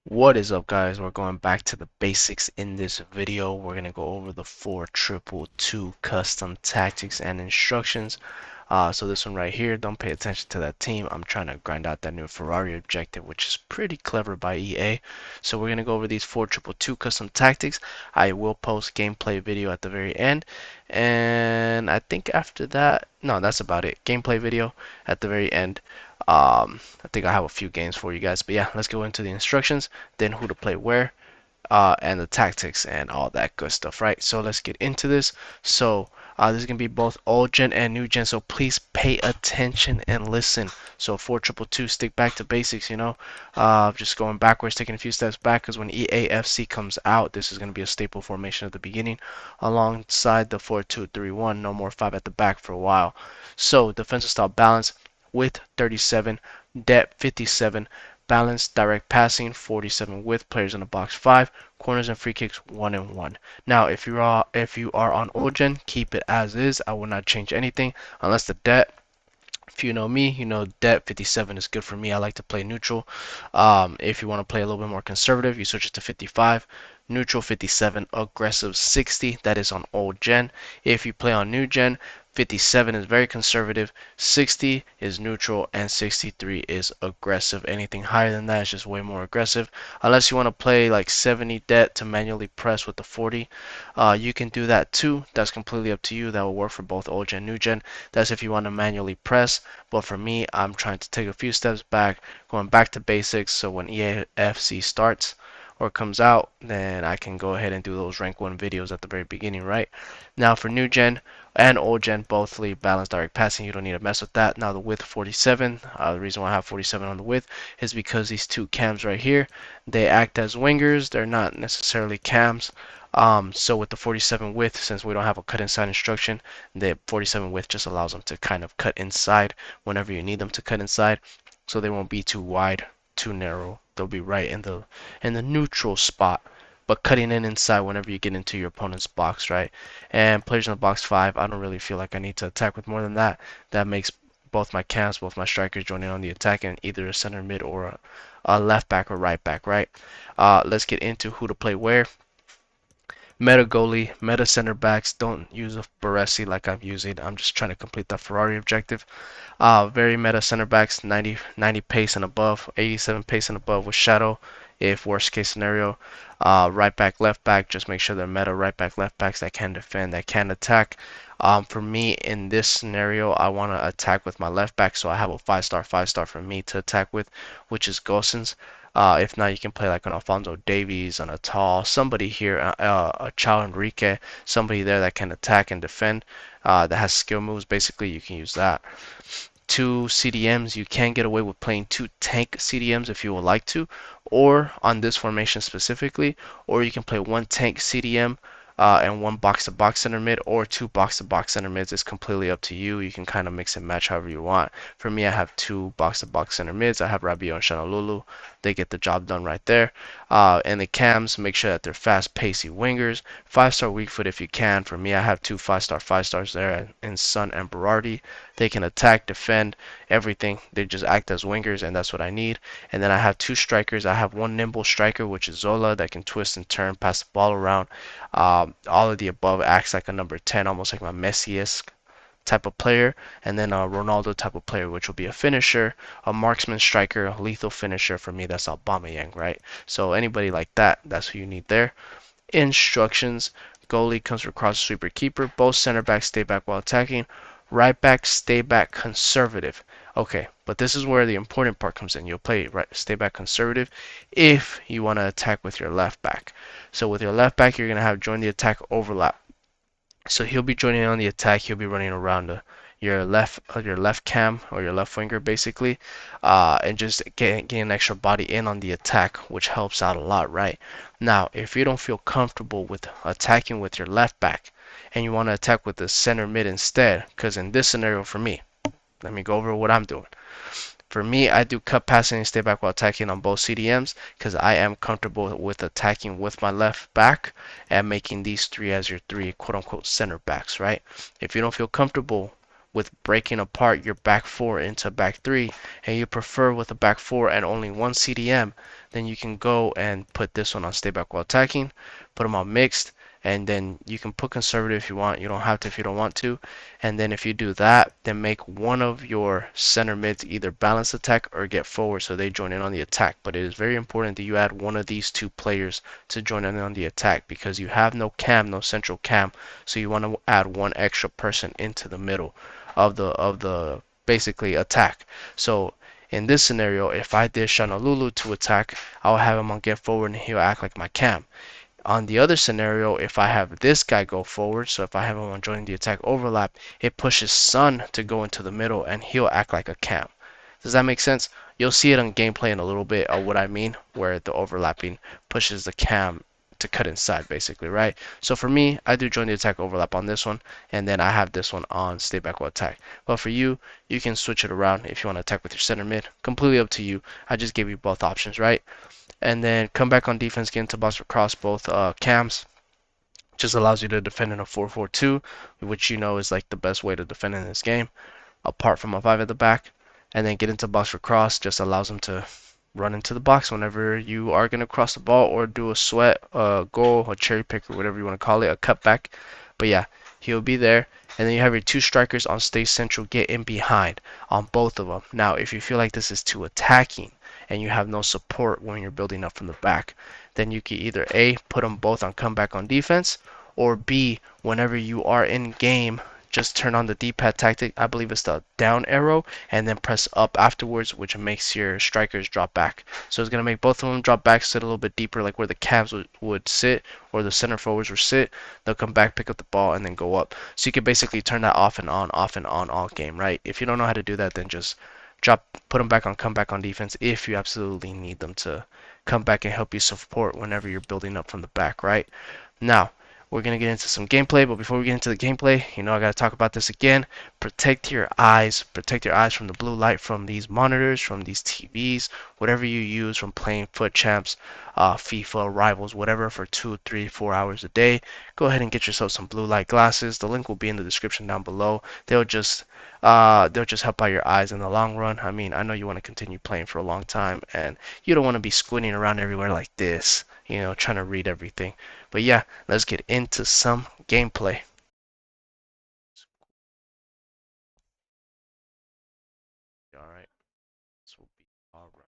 What is up, guys? We're going back to the basics in this video. We're going to go over the 4-2-2 custom tactics and instructions. So this one right here, don't pay attention to that team. I'm trying to grind out that new Ferrari objective, which is pretty clever by EA. So we're going to go over these 4-2-2 custom tactics. I will post gameplay video at the very end. And I think after that, no, that's about it. Gameplay video at the very end. I think I have a few games for you guys. But yeah, let's go into the instructions, then who to play where, and the tactics and all that good stuff, right? So let's get into this. So this is gonna be both old gen and new gen, so please pay attention and listen. So 4-2-2, stick back to basics, just going backwards, taking a few steps back, because when EAFC comes out, this is gonna be a staple formation at the beginning, alongside the 4-2-3-1, no more 5 at the back for a while. So defensive style balance, width 37, depth 57, balance, direct passing 47, with players in the box 5, corners and free kicks 1 and 1. Now, if you are on old gen, keep it as is. I will not change anything unless the depth. If you know me, you know depth 57 is good for me. I like to play neutral. If you want to play a little bit more conservative, you switch it to 55. Neutral 57, aggressive 60. That is on old gen. If you play on new gen, 57 is very conservative, 60 is neutral, and 63 is aggressive. Anything higher than that is just way more aggressive. Unless you want to play like 70 det to manually press with the 40, you can do that too. That's completely up to you. That will work for both old gen, new gen. That's if you want to manually press. But for me, I'm trying to take a few steps back, going back to basics. So when EAFC starts or comes out, then I can go ahead and do those rank 1 videos at the very beginning, right? Now for new gen and old gen, both leave balanced direct passing. You don't need to mess with that. Now the width 47, the reason why I have 47 on the width is because these two cams right here, they act as wingers. They're not necessarily cams. So with the 47 width, since we don't have a cut inside instruction, the 47 width just allows them to kind of cut inside whenever you need them to cut inside. So they won't be too wide, too narrow. They'll be right in the neutral spot, but cutting in inside whenever you get into your opponent's box, right? And players in the box 5, I don't really feel like I need to attack with more than that. That makes both my cams, both my strikers join in on the attack, and either a center mid or a left back or right back, right? Let's get into who to play where. Meta goalie, meta center backs. Don't use a Baresi like I'm using. I'm just trying to complete that Ferrari objective. Very meta center backs, 90 pace and above, 87 pace and above with shadow. If worst case scenario, right back, left back, just make sure they're meta right back, left backs that can defend, that can attack. For me in this scenario, I want to attack with my left back, so I have a 5-star for me to attack with, which is Gosens. If not, you can play like an Alfonso Davies, an Atal, somebody here, a Chao Enrique, somebody there that can attack and defend, that has skill moves. Basically, you can use that. 2 CDMs, you can get away with playing 2 tank CDMs if you would like to, or on this formation specifically, or you can play 1 tank CDM and 1 box-to-box center mid, or 2 box-to-box center mids. It's completely up to you. You can kind of mix and match however you want. For me, I have 2 box-to-box center mids. I have Rabiot and Shanalulu. They get the job done right there. And the cams, make sure that they're fast, pacey wingers. 5-star weak foot if you can. For me, I have 2 5-stars there in Sun and Berardi. They can attack, defend, everything. They just act as wingers, and that's what I need. And then I have 2 strikers. I have 1 nimble striker, which is Zola, that can twist and turn, pass the ball around. All of the above acts like a number 10, almost like my Messi-esque type of player, and then a Ronaldo type of player, which will be a finisher, a marksman striker, a lethal finisher. For me, that's Aubameyang, right? So anybody like that, that's who you need there. Instructions: goalie comes from cross sweeper keeper. Both center backs stay back while attacking. Right back stay back conservative. Okay, but this is where the important part comes in. You'll play right stay back conservative if you want to attack with your left back. So with your left back, you're gonna have join the attack overlap. So he'll be joining on the attack. He'll be running around your left cam or your left winger basically, and just getting an extra body in on the attack, which helps out a lot, right? Now, if you don't feel comfortable with attacking with your left back and you want to attack with the center mid instead, because in this scenario for me, let me go over what I'm doing. For me, I do cut passing and stay back while attacking on both CDMs because I am comfortable with attacking with my left back and making these 3 as your 3 quote unquote center backs, right? If you don't feel comfortable with breaking apart your back four into back three, and you prefer with a back four and only one CDM, then you can go and put this one on stay back while attacking, put them on mixed, and then you can put conservative if you want. You don't have to if you don't want to. And then if you do that, then make one of your center mids either balance attack or get forward so they join in on the attack. But it is very important that you add one of these two players to join in on the attack because you have no cam, no central cam. So you want to add one extra person into the middle of the basically attack. So in this scenario, if I did Shanalulu to attack, I'll have him on get forward and he'll act like my cam. On the other scenario, if I have this guy go forward, so if I have him on joining the attack overlap, it pushes Sun to go into the middle and he'll act like a cam. Does that make sense? You'll see it on gameplay in a little bit of what I mean, where the overlapping pushes the cam to cut inside basically, right? So for me, I do join the attack overlap on this one, and then I have this one on stay back while attack. But for you, you can switch it around if you want to attack with your center mid. Completely up to you. I just gave you both options, right? And then come back on defense, get into box across both cams. Just allows you to defend in a 4-4-2, which you know is like the best way to defend in this game, apart from a 5 at the back. And then get into box for cross just allows them to run into the box whenever you are going to cross the ball or do a sweat, a goal, a cherry pick, or whatever you want to call it, a cutback. But yeah, he'll be there. And then you have your two strikers on stay central, get in behind on both of them. Now, if you feel like this is too attacking and you have no support when you're building up from the back, then you can either A, put them both on comeback on defense, or B, whenever you are in game, just turn on the D-pad tactic. I believe it's the down arrow, and then press up afterwards, which makes your strikers drop back. So it's going to make both of them drop back, sit a little bit deeper, like where the cabs would sit, or the center forwards would sit. They'll come back, pick up the ball, and then go up. So you can basically turn that off and on all game, right? If you don't know how to do that, then just put them back on comeback on defense if you absolutely need them to come back and help you support whenever you're building up from the back, right? Now, we're going to get into some gameplay, but before we get into the gameplay, you know I got to talk about this again. Protect your eyes. Protect your eyes from the blue light from these monitors, from these TVs, whatever you use from playing Foot Champs, FIFA, Rivals, whatever for 2, 3, 4 hours a day. Go ahead and get yourself some blue light glasses. The link will be in the description down below. They'll just help out your eyes in the long run. I mean, I know you want to continue playing for a long time, and you don't want to be squinting around everywhere like this, you know, trying to read everything. But yeah, let's get into some gameplay. Alright, this will be alright.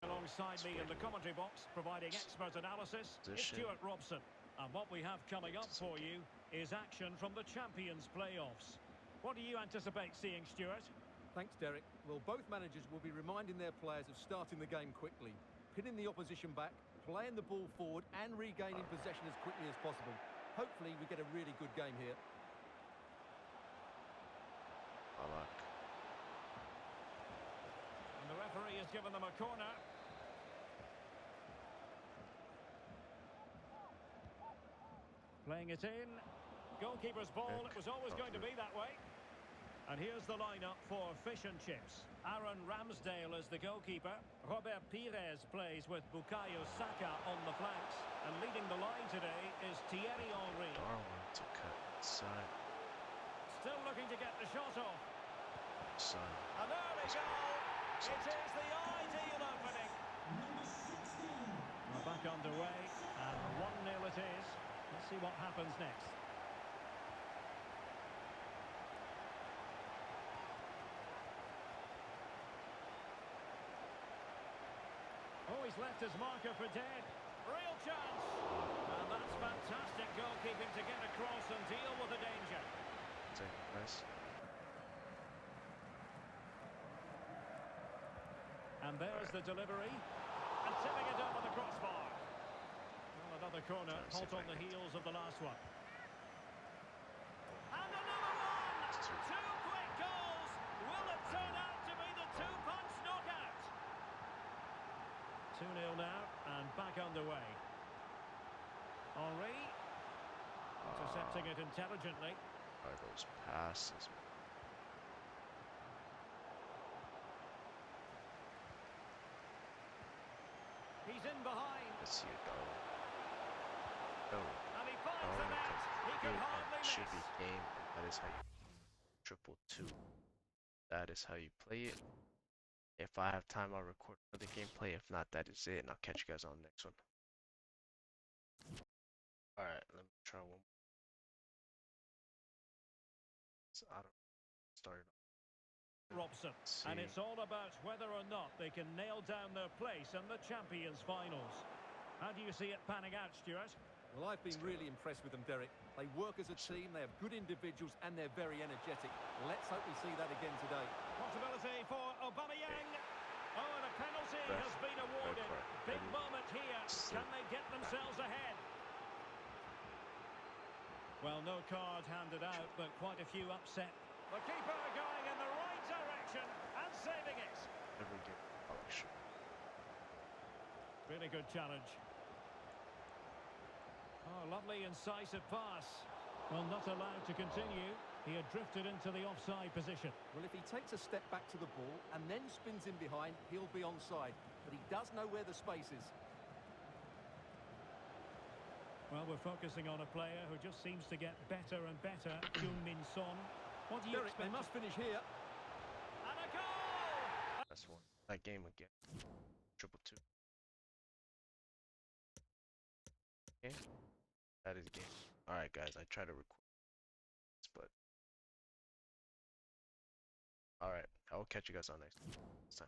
Alongside me in the commentary box, providing expert analysis, is Stuart Robson. And what we have coming up for you is action from the Champions playoffs. What do you anticipate seeing, Stuart? Thanks, Derek. Well, both managers will be reminding their players of starting the game quickly, pinning the opposition back, playing the ball forward and regaining possession as quickly as possible. Hopefully we get a really good game here. And the referee has given them a corner. Playing it in. Goalkeeper's ball, it was always going to be that way. And here's the lineup for Fish and Chips. Aaron Ramsdale is the goalkeeper. Robert Pires plays with Bukayo Saka on the flanks. And leading the line today is Thierry Henry. Darwin to cut inside. Still looking to get the shot off. Son. And there we go. It is the ideal opening. We're back underway. And 1-0 it is. Let's see what happens next. Oh, he's left his marker for dead. Real chance. And that's fantastic goalkeeping to get across and deal with the danger. Nice. And there's the delivery. And tipping it over the crossbar. Well, another corner, hot on the heels of the last one. And another one! Two quick goals! Will it turn out to be the two-punch knockout? 2-0 now, and back underway. Henry. Intercepting it intelligently. Are those passes? He's in behind. Let's see it go. Oh, And he finds the net. He can hardly miss. should be game. That is how you. triple two. That is how you play it. If I have time, I'll record another gameplay. If not, that is it, and I'll catch you guys on the next one. Alright, let me try one. So I don't start it. Robson, and it's all about whether or not they can nail down their place in the Champions Finals. How do you see it panning out, Stuart? Well, I've been really impressed with them, Derek. They work as a team, they have good individuals, and they're very energetic. Let's hope we see that again today. Possibility for Aubameyang. Oh, and a penalty has been awarded. Big moment here. Can they get themselves ahead? Well, no card handed out, but quite a few upset. The keeper going in the right direction and saving it. Every game. Really good challenge. Oh, lovely incisive pass. Well, not allowed to continue. He had drifted into the offside position. Well, if he takes a step back to the ball and then spins in behind, he'll be onside. But he does know where the space is. Well, we're focusing on a player who just seems to get better and better, Heung-min Son. What do you Derek, expect? they must finish here. And a goal! That's one. That game again. Triple two. Okay. That is game. Alright guys, I try to record this, but alright, I will catch you guys on next time.